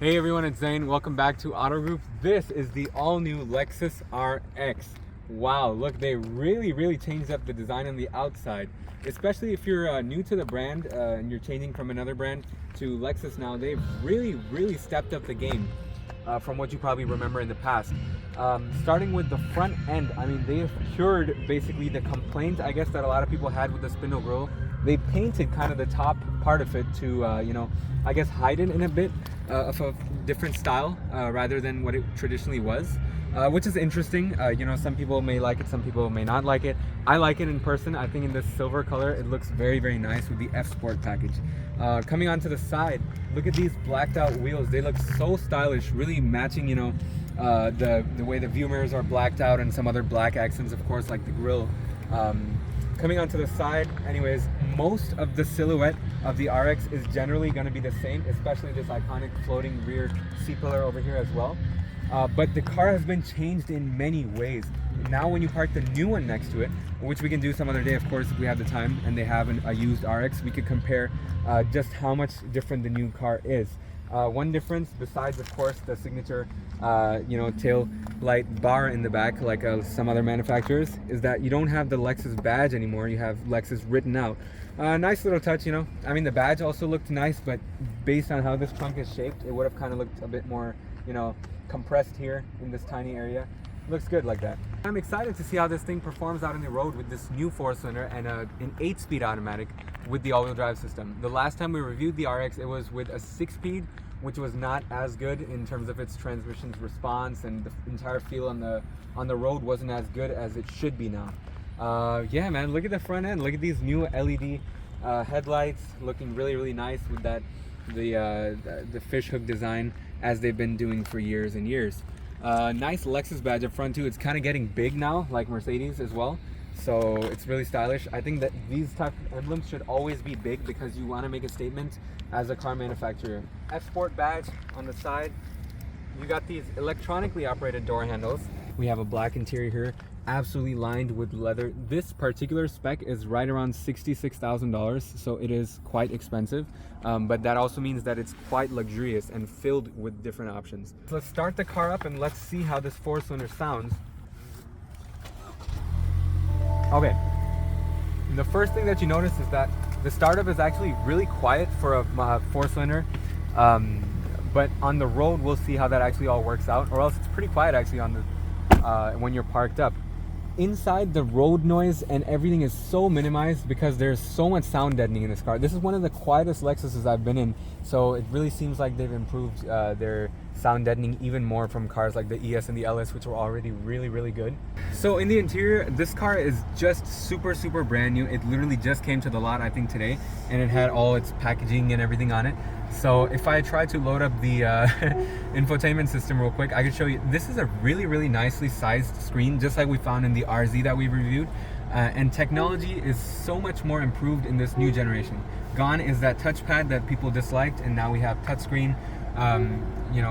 Hey everyone, it's Zane. Welcome back to Auto Group. This is the all-new Lexus RX. Wow, look, they really changed up the design on the outside. Especially if you're new to the brand and you're changing from another brand to Lexus now, they've really stepped up the game from what you probably remember in the past. Starting with the front end, I mean, they have cured basically the complaint, I guess, that a lot of people had with the spindle grille. They painted kind of the top part of it to, I guess, hide it in a bit of a different style rather than what it traditionally was, which is interesting. Some people may like it, some people may not like it. I like it in person. I think in this silver color, it looks very nice with the F Sport package. Coming onto the side, look at these blacked out wheels. They look so stylish, really matching, the way the view mirrors are blacked out and some other black accents, of course, like the grille. Coming onto the side, anyways, most of the silhouette of the RX is generally going to be the same, especially this iconic floating rear C-pillar over here as well. But the car has been changed in many ways. Now when you park the new one next to it, which we can do some other day, of course, if we have the time and they have a used RX, we could compare just how much different the new car is. One difference, besides of course the signature tail light bar in the back like some other manufacturers, is that you don't have the Lexus badge anymore. You have Lexus written out. Nice little touch, I mean, the badge also looked nice, but based on how this trunk is shaped, it would have kind of looked a bit more compressed here in this tiny area. Looks good like that. I'm excited to see how this thing performs out on the road with this new 4-cylinder and an 8-speed automatic with the all-wheel drive system. The last time we reviewed the RX, it was with a 6-speed, which was not as good in terms of its transmission's response, and the entire feel on the road wasn't as good as it should be now. Yeah, man, look at the front end. Look at these new LED headlights, looking really nice with that the fishhook design as they've been doing for years and years. Nice Lexus badge up front too. It's kind of getting big now, like Mercedes as well. So it's really stylish. I think that these type of emblems should always be big because you want to make a statement as a car manufacturer. F Sport badge on the side. You got these electronically operated door handles. We have a black interior here, absolutely lined with leather. This particular spec is right around $66,000, so it is quite expensive. But that also means that it's quite luxurious and filled with different options. So let's start the car up and let's see how this 4-cylinder sounds. Okay, the first thing that you notice is that the startup is actually really quiet for a 4-cylinder, but on the road we'll see how that actually all works out, or else it's pretty quiet actually on the when you're parked up. Inside, the road noise and everything is so minimized because there's so much sound deadening in this car. This is one of the quietest Lexuses I've been in, so it really seems like they've improved their sound deadening even more from cars like the ES and the LS, which were already really good. So in the interior, this car is just super brand new. It literally just came to the lot, I think, today, and it had all its packaging and everything on it. So if I try to load up the infotainment system real quick, I can show you. This is a really nicely sized screen, just like we found in the RZ that we reviewed. And technology is so much more improved in this new generation. Gone is that touchpad that people disliked, and now we have touchscreen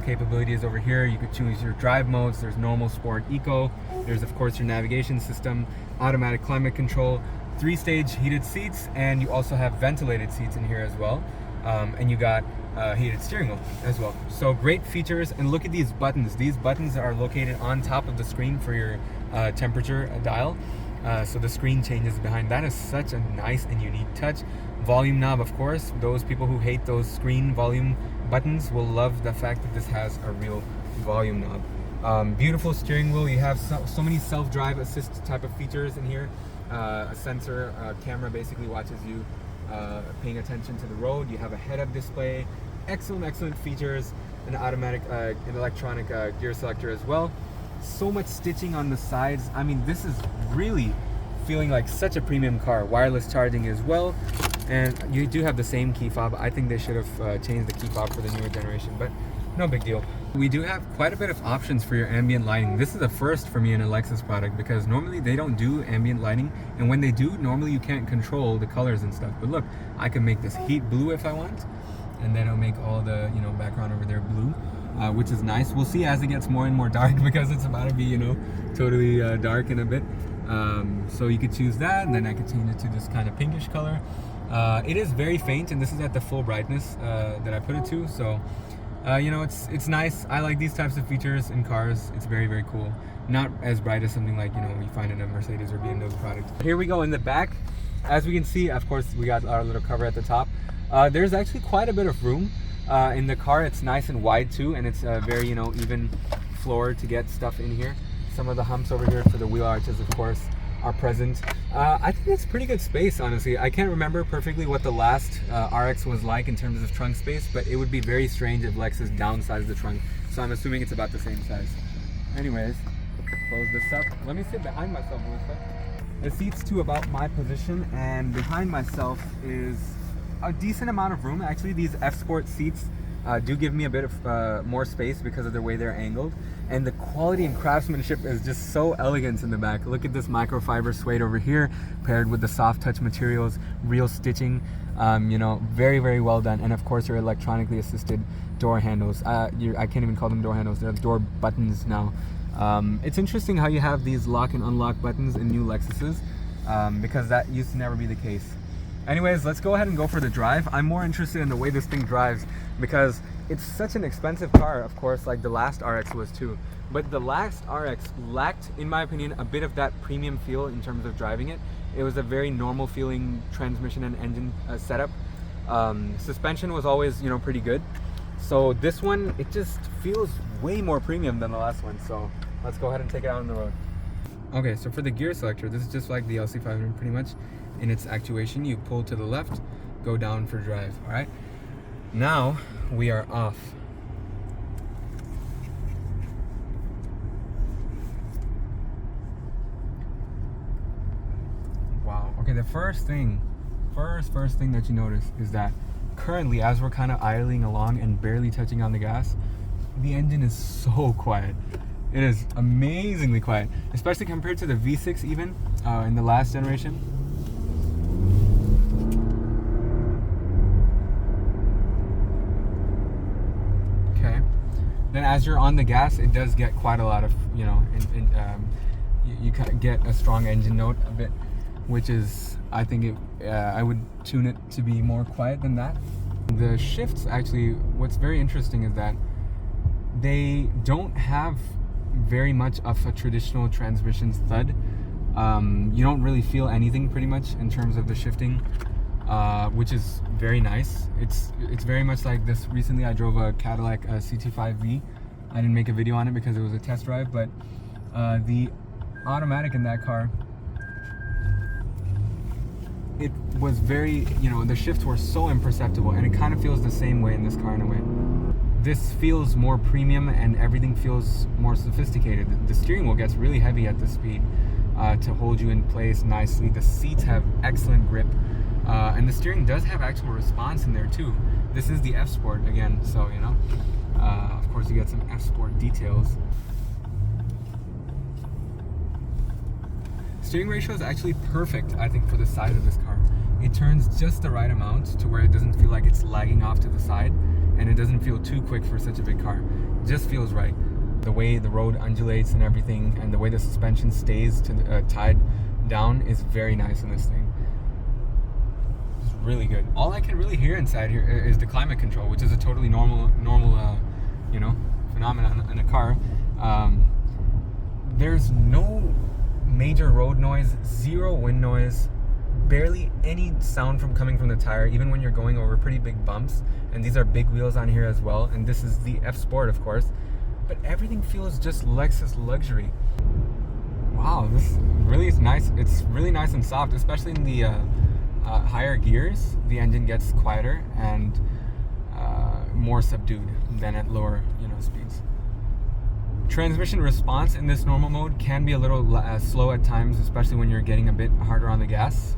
capabilities over here. You could choose your drive modes. There's normal, sport, eco. There's of course your navigation system, automatic climate control, 3-stage heated seats, and you also have ventilated seats in here as well. And you got heated steering wheel as well. So great features. And look at these buttons. These buttons are located on top of the screen for your temperature dial. So the screen changes behind. That is such a nice and unique touch. Volume knob, of course. Those people who hate those screen volume buttons will love the fact that this has a real volume knob. Beautiful steering wheel. You have so many self-drive assist type of features in here. A sensor, camera basically watches you paying attention to the road. You have a head-up display, excellent features, an automatic an electronic gear selector as well. So much stitching on the sides. I mean, this is really feeling like such a premium car. Wireless charging as well, and you do have the same key fob. I think they should have changed the key fob for the newer generation, but no big deal. We do have quite a bit of options for your ambient lighting. This is a first for me in a Lexus product because normally they don't do ambient lighting, and when they do, normally you can't control the colors and stuff. But look, I can make this heat blue if I want, and then it'll make all the background over there blue, which is nice. We'll see as it gets more and more dark because it's about to be totally dark in a bit. So you could choose that, and then I could change it to this kind of pinkish color. It is very faint, and this is at the full brightness that I put it to, so You know, it's nice. I like these types of features in cars. It's very, very cool. Not as bright as something like, you know, you find in a Mercedes or BMW product. Here we go in the back. As we can see, of course, we got our little cover at the top. There's actually quite a bit of room in the car. It's nice and wide too, and it's a very, you know, even floor to get stuff in here. Some of the humps over here for the wheel arches, of course, are present. I think it's pretty good space, honestly. I can't remember perfectly what the last RX was like in terms of trunk space, but it would be very strange if Lexus downsized the trunk. So I'm assuming it's about the same size. Anyways, close this up. Let me sit behind myself, Melissa. It seats to about my position, and behind myself is a decent amount of room. Actually, these F-Sport seats do give me a bit of more space because of the way they're angled, and the quality and craftsmanship is just so elegant in the back. Look at this microfiber suede over here, paired with the soft touch materials, real stitching. You know, very, very well done. And of course, your electronically assisted door handles. I can't even call them door handles, they're door buttons now. It's interesting how you have these lock and unlock buttons in new Lexuses, because that used to never be the case. Anyways, let's go ahead and go for the drive. I'm more interested in the way this thing drives because it's such an expensive car, of course, like the last RX was too. But the last RX lacked, in my opinion, a bit of that premium feel in terms of driving it. It was a very normal feeling transmission and engine setup. Suspension was always, you know, pretty good. So this one, it just feels way more premium than the last one. So let's go ahead and take it out on the road. Okay, so for the gear selector, this is just like the LC500 pretty much. In its actuation, you pull to the left, go down for drive. All right, now we are off. Wow. Okay, the first thing that you notice is that currently, as we're kind of idling along and barely touching on the gas, the engine is so quiet. It is amazingly quiet, especially compared to the V6 even in the last generation. Okay. Then as you're on the gas, it does get quite a lot of, you know, you get a strong engine note a bit, which is, I think I would tune it to be more quiet than that. The shifts, actually, what's very interesting is that they don't have very much of a traditional transmission thud. You don't really feel anything pretty much in terms of the shifting, which is very nice. It's very much like this. Recently I drove a Cadillac CT5V. I didn't make a video on it because it was a test drive, but the automatic in that car, it was very, you know, the shifts were so imperceptible, and it kind of feels the same way in this car in a way. This feels more premium and everything feels more sophisticated. The steering wheel gets really heavy at this speed to hold you in place nicely. The seats have excellent grip, and the steering does have actual response in there too. This is the F-Sport again, so, you know, of course you get some F-Sport details. Steering ratio is actually perfect, I think, for the size of this car. It turns just the right amount to where it doesn't feel like it's lagging off to the side, and it doesn't feel too quick for such a big car. It just feels right. The way the road undulates and everything, and the way the suspension stays to tied down is very nice in this thing. It's really good. All I can really hear inside here is the climate control, which is a totally normal you know, phenomenon in a car. There's no major road noise, zero wind noise, barely any sound coming from the tire, even when you're going over pretty big bumps. And these are big wheels on here as well, and this is the F Sport, of course, but everything feels just Lexus luxury. Wow, this really is nice. It's really nice and soft, especially in the higher gears. The engine gets quieter and more subdued than at lower, you know, speeds. Transmission response in this normal mode can be a little slow at times, especially when you're getting a bit harder on the gas.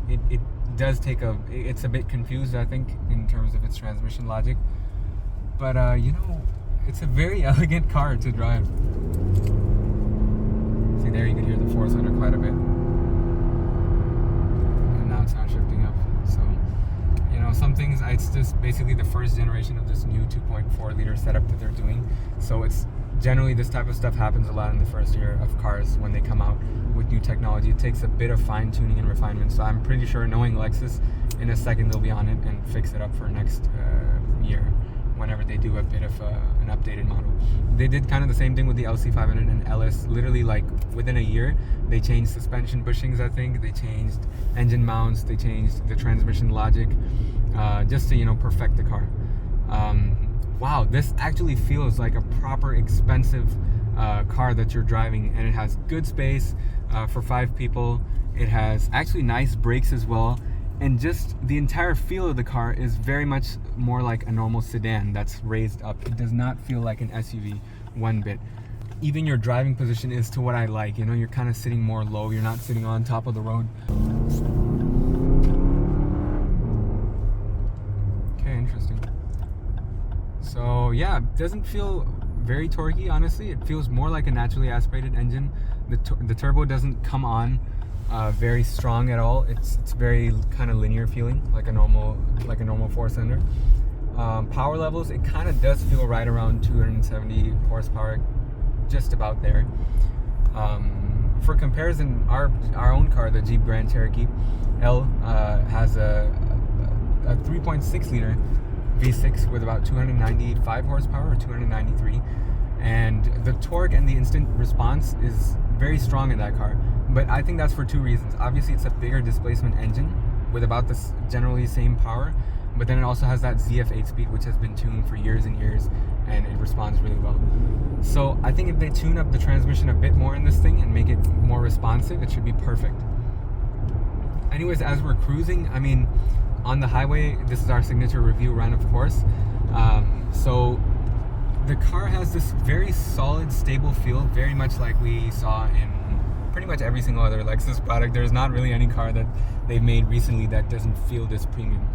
It does take it's a bit confused, I think, in terms of its transmission logic. But you know, it's a very elegant car to drive. See, there you can hear the force under quite a bit. And now it's not shifting up. So, you know, some things, it's just basically the first generation of this new 2.4 liter setup that they're doing. So it's generally, this type of stuff happens a lot in the first year of cars when they come out with new technology. It takes a bit of fine tuning and refinement. So I'm pretty sure, knowing Lexus, in a second they'll be on it and fix it up for next year whenever they do a bit of an updated model. They did kind of the same thing with the LC500 and LS. Literally, like within a year, they changed suspension bushings. I think they changed engine mounts. They changed the transmission logic, just to perfect the car. Wow, this actually feels like a proper expensive car that you're driving, and it has good space for 5 people. It has actually nice brakes as well, and just the entire feel of the car is very much more like a normal sedan that's raised up. It does not feel like an SUV one bit. Even your driving position is to what I like. You're kind of sitting more low. You're not sitting on top of the road. Okay, interesting. So yeah, it doesn't feel very torquey, honestly. It feels more like a naturally aspirated engine. The turbo doesn't come on very strong at all. It's very kind of linear feeling, like a normal 4-cylinder. Power levels, it kind of does feel right around 270 horsepower, just about there. For comparison, our own car, the Jeep Grand Cherokee L, has a 3.6 liter V6 with about 295 horsepower or 293, and the torque and the instant response is very strong in that car. But I think that's for 2 reasons. Obviously, it's a bigger displacement engine with about the generally same power, but then it also has that ZF 8-speed, which has been tuned for years and years, and it responds really well. So I think if they tune up the transmission a bit more in this thing and make it more responsive, it should be perfect. Anyways, as we're cruising, I mean, on the highway, this is our signature review run, of course. So the car has this very solid, stable feel, very much like we saw in pretty much every single other Lexus product. There's not really any car that they've made recently that doesn't feel this premium.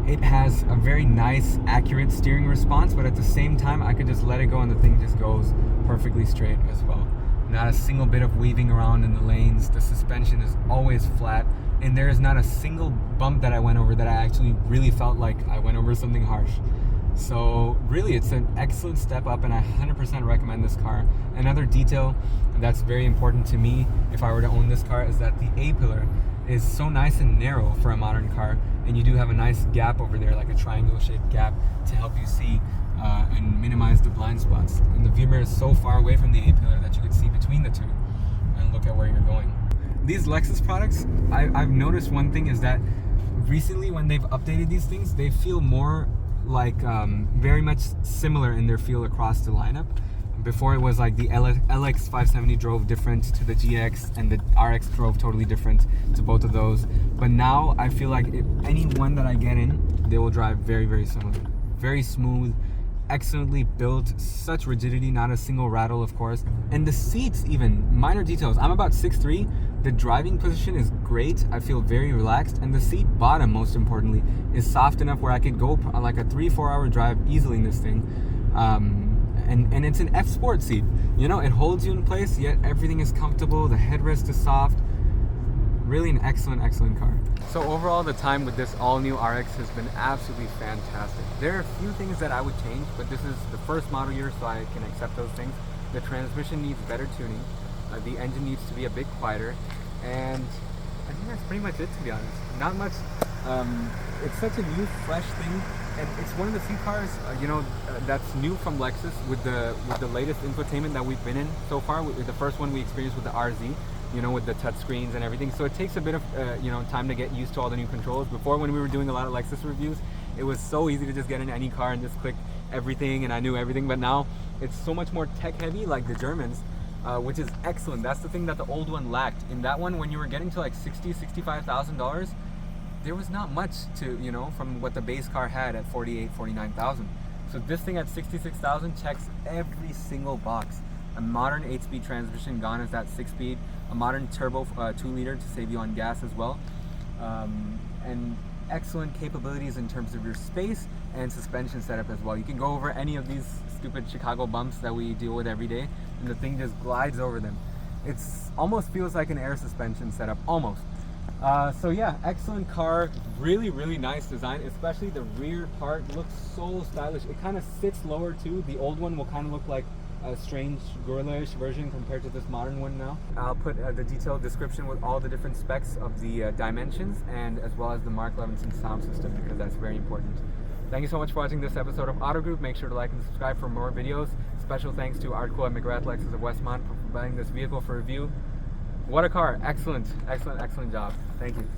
It has a very nice, accurate steering response, but at the same time, I could just let it go and the thing just goes perfectly straight as well. Not a single bit of weaving around in the lanes. The suspension is always flat, and there is not a single bump that I went over that I actually really felt like I went over something harsh. So really, it's an excellent step up, and I 100% recommend this car. Another detail that's very important to me if I were to own this car is that the A-pillar is so nice and narrow for a modern car, and you do have a nice gap over there, like a triangle shaped gap, to help you see and minimize the blind spots. And the view mirror is so far away from the A-pillar that you could see between the two and look at where you're going. These Lexus products, I've noticed one thing is that recently when they've updated these things, they feel more like very much similar in their feel across the lineup. Before, it was like the LX570 drove different to the GX, and the RX drove totally different to both of those. But now I feel like if any one that I get in, they will drive very, very similar. Very smooth, excellently built, such rigidity, not a single rattle, of course. And the seats, even minor details. I'm about 6'3". The driving position is great. I feel very relaxed, and the seat bottom, most importantly, is soft enough where I could go on like a 3-4 hour drive easily in this thing. And it's an F Sport seat. It holds you in place, yet everything is comfortable. The headrest is soft. Really an excellent, excellent car. So overall, the time with this all-new RX has been absolutely fantastic. There are a few things that I would change, but this is the first model year, so I can accept those things. The transmission needs better tuning. The engine needs to be a bit quieter, and I think that's pretty much it, to be honest. Not much. It's such a new, fresh thing, and it's one of the few cars, that's new from Lexus with the latest infotainment that we've been in so far. The first one we experienced with the RZ, with the touch screens and everything. So it takes a bit of time to get used to all the new controls. Before, when we were doing a lot of Lexus reviews, it was so easy to just get in any car and just click everything, and I knew everything. But now it's so much more tech heavy, like the Germans. Which is excellent. That's the thing that the old one lacked. In that one, when you were getting to like $65,000, there was not much to, from what the base car had at $49,000. So this thing at $66,000 checks every single box. A modern 8-speed transmission, gone is that 6-speed. A modern turbo 2-liter to save you on gas as well. And excellent capabilities in terms of your space and suspension setup as well. You can go over any of these stupid Chicago bumps that we deal with every day, and the thing just glides over them. It's almost feels like an air suspension setup, almost. So yeah, excellent car, really, really nice design, especially the rear part looks so stylish. It kind of sits lower too. The old one will kind of look like a strange gorilla-ish version compared to this modern one now. I'll put the detailed description with all the different specs of the dimensions, and as well as the Mark Levinson sound system, because that's very important. Thank you so much for watching this episode of Auto Group. Make sure to like and subscribe for more videos. Special thanks to Artco and McGrath Lexus of Westmont for providing this vehicle for review. What a car. Excellent, excellent, excellent job. Thank you.